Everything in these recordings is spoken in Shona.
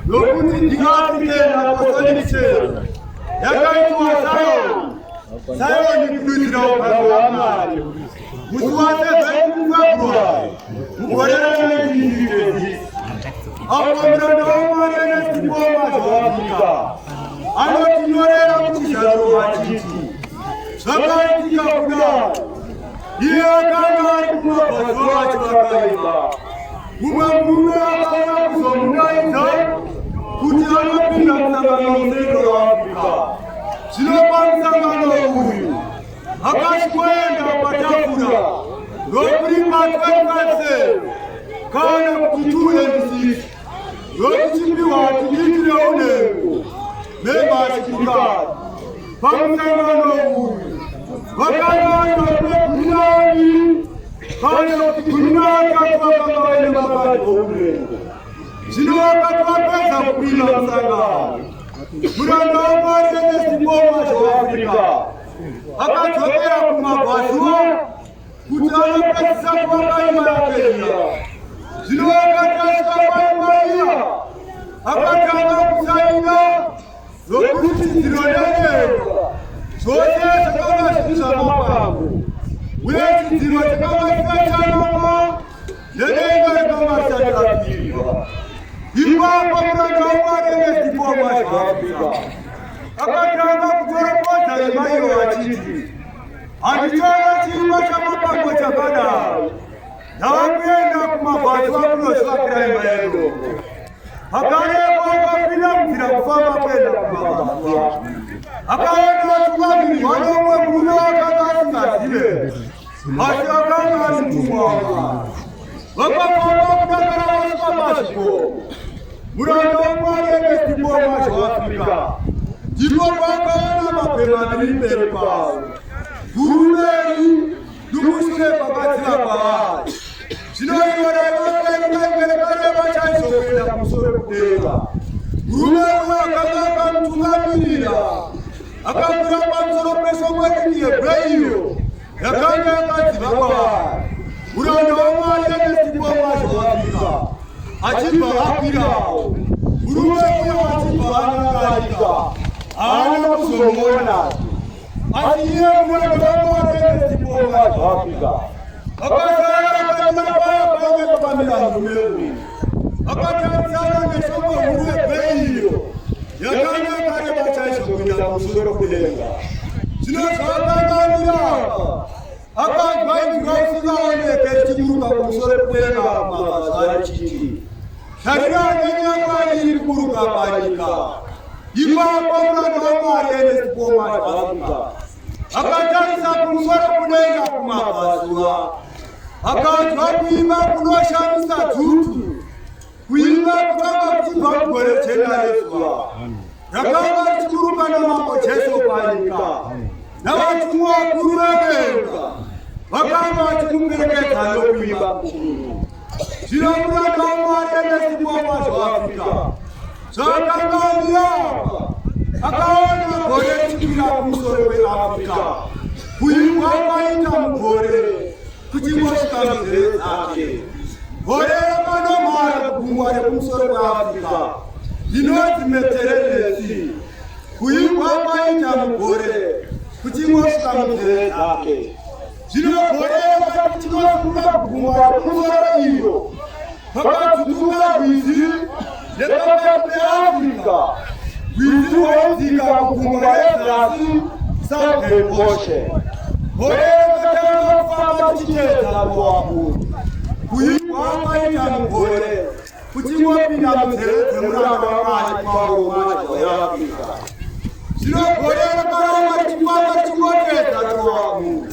lokuthi ndingafikela apostolic yakaitwa Sayoni kudutsira uphawu wamali musi wa 7 February mugorera ne2020 apo muranda wamali nesiboma zvawafika anotinyorera kuti zvazovachiti zvakaitika kudai iye akanga ari kumabhazi wacho vakaipa mumwe murume akauya kuzomudaidza kuti anopinda musangano musekero waafrica zvinopa musangano uyu akaswenda patafura ndokurimba 12 kana kuti 2 ndokuchimbiwa tikitire unengo nemashikikati pamusangano uyu vakavana kwegurani kana kuti gurani akavakanga vaine mabati ounengo zvino vakati vapedza kupinda musangano muranda wamwari neziboma zveafrica akadzokera kumabhazuwa kuti anopedzisa kuvakaima yake iya zvino akati asvika paima iya akatanga kusaina zokuti dzinodengerwa zvose zvakanga zviri zvamapango uye chidziro chakanga chisachanama nedenga rakanga risati rapfirirwa ipapo muranda wamwari neziboma zveafrica akatanga kutoropodza imaiyo achiti handichona chirima chamapango chakadaro ndavakuenda kumabhazuwa kunosvakira imba yedombo pakarepo akapinda munzira kufamba kuenda kumabhazuwa akaona vatungamirwa nomwe murume wakanga asingazive asi akanga ari mutumwa wamwari vakafamba kudakara vasvika pazvikomo muranda wamwari neziboma zveafrica ndipo pakaona mapemha maviri mberi kwavo gurumeri nomushure pakatsira kwavari zvinoiona vakaikaimberekareva chaizokuenda kumusoro kudenga gurume uyo akanga akamutungamirira akakura pamusoro pesomwe riki yebreiyo yakanga yakadziva kwavari muranda wamwari neziboma zveafrica achibva akwirawo gurume uyo achibva anangarika haana kuzomona asi iye muranda wamwari neziboma zveafrica akazara akamira paya pange pakamira murume uyu akatarisana neshongwe huru yebreiyo yakanga yakareba chaizvokuenda kumusoro kudenga zvino zvaakanganirapa akanzwa inzwa isingaoneke richiburuka kumusoro kudenga kumabhazuwa richiti tarirane nyamwari iri kuruka panyika ipapo muranda wamwari neziboma zveafrica akatarisa kumusoro kudenga kumabhazuwa akanzwa kuimba kunoshamisa dzutu kuimba kukanga kuchibva mugore jena rezuva rakanga richiburuka namambo jesu panyika navatumwa vakuru vedenga vakanga vachikumuperekedza nokuimba kukuru zvino muranda wamwari neziboma zveafrica zvakanganirapa akaona gore richipinda kumusoro kweafrica kuimba kwaita mugore kuchingosvika mizere dzake gore rakanomhara kugungwa rekumusoro kweafrica rinonzi mediterenesi kuimba kwaita mugore kuchingosvika mizere dzake zvino gore rakati chingosvika kugungwa rekumusoro iro pakadzudzura rwizi nepakati peafrica rwizi rwaidzika kugungwa rezasi southern ocean gore rakatanga kufamba tichiteedza ruwakuru kuimba kwaita mugore kuchingopinda munzeve dzemuranda wamwari pauro mwacho weafrica zvino gore rakaramba richifamba richingoteedza ruwakuru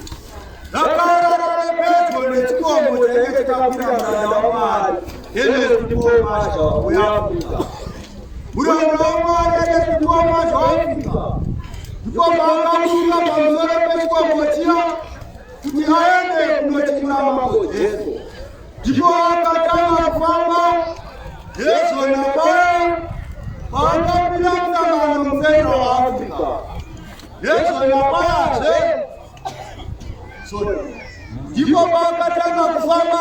rakarara pedyo nechikomo chainge chakakwira muranda wamwari yeneziboma zveafrica muranda wamwari yeneziboma zveafrica ndipo vakamuka pamusoro pechikomo chiya kuti aende kunochekura mambo jesu ndipo akatanga kufamba jesu napaya paakapinda musangano musekero waafrica jesu napayazve ndipo paakatanga kufamba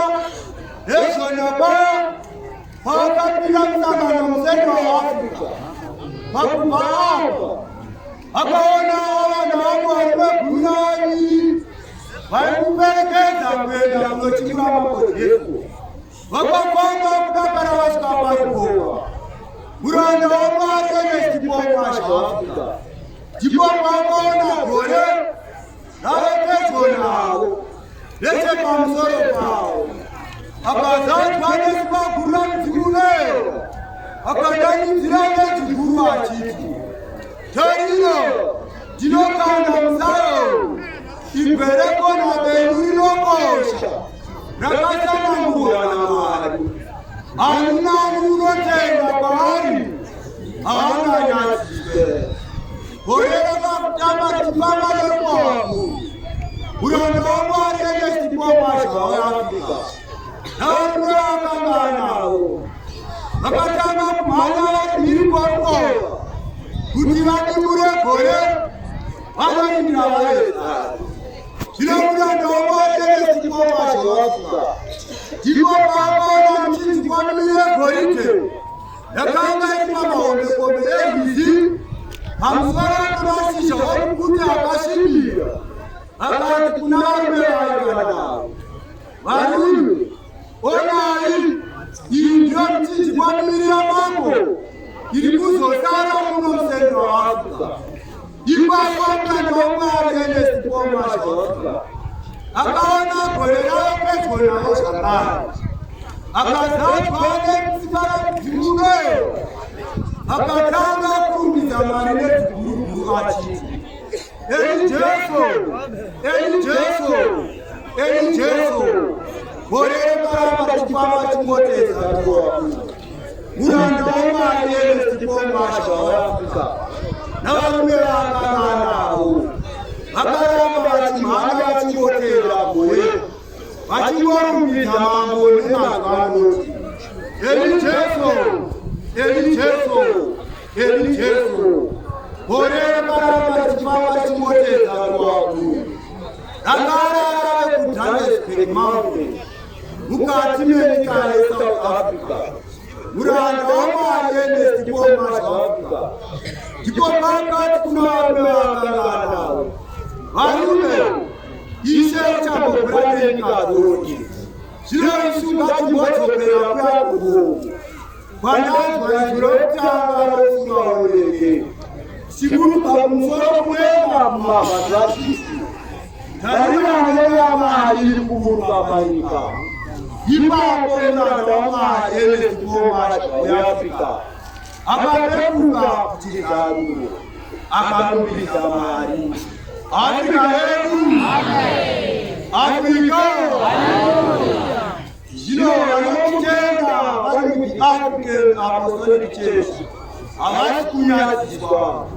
jesu napaya wakapinda msangano mzee wa Afrika hapo akaona wanadamu wamekunyani walikupelekeza kwenda kulochimba makojefu wakakwanga kudakara wasikapaikowa Buranda wamwatene sipomwasha Afrika Jipo wakaona gore nawekezonawo lese pamusoro pawo akazati vanesiva gura mdzimulero akadanidzira nedziguru achiti tarino ndinokanda musaro igwereko nabenyu rinokosha rakasanangurwa naMwari ani nani unotenga kwaari haanganyadzise gore rakakutamba tipamalerwangu uranda waMwari enesipomasha weAfrica navanakanganawo vakatanga kumhanya irikwakova kuti vadimure gore vavarindira vaedza zvino muranda waMwari enesipomasha weAfrica ndipo pakaona muchinzwanamire goridhe yakanga iri pamahombekombe erwizi pamusoro pemashizha okuti akasvibira akati kuna varume vaikanavo varume onai iyi ndiyo muchinzwanamira mambo iri kuzosara muno musendo waAfrica ipapo muranda waMwari enesipomasha weAfrica akaona gore ravo pedyo navo zvakare akazadzwa nemusikana mudzimulero akatanga kurumbidza Mwari nedziguruguru achiti eni Jesu eni Jesu eni Jesu gore rekaramba richifamba chingotedza muranda waMwari enesipomasha weAfrica navarume vaakanganawo vakaramba vachimhanya vachingotevera gore vachingorumbidza mambo nemazwi anoti eni Jesu eni Jesu eni Jesu gore rakaramba richifamba chingotedza kuwakuru rakarara vekuJohannesburg Mountain mukati menyika yeSouth Africa muranda waMwari enesipomasha weAfrica ndipo pakati kuna varume vakanganawo varume ishe uchambobvura nenyika dzose zvino isu ngatimbodzokera kuyakuhungu kwandanzwa izwi rokutanga rokusingaoneke chiburuka kumusoro kuenda mumavhadzasisi tarira neyaMwari iri kuburuka panyika ipapo muranda waMwari enesipomasha weAfrica akapepuka kuchizaruro akarumbidza Mwari Africa yedu Africa zvino vanotenda vari muAfrican Apostolic Church havasi kunyadziswa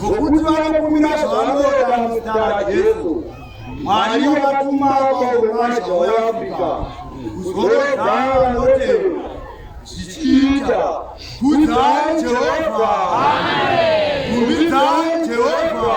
nokuti vanokumira zvavanoda muzita raJesu Mwari vakatuma paumwasha weAfrica kuzorodza vanotenda zvichiita kudzai Jehovha kumbidzai Jehovha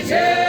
이제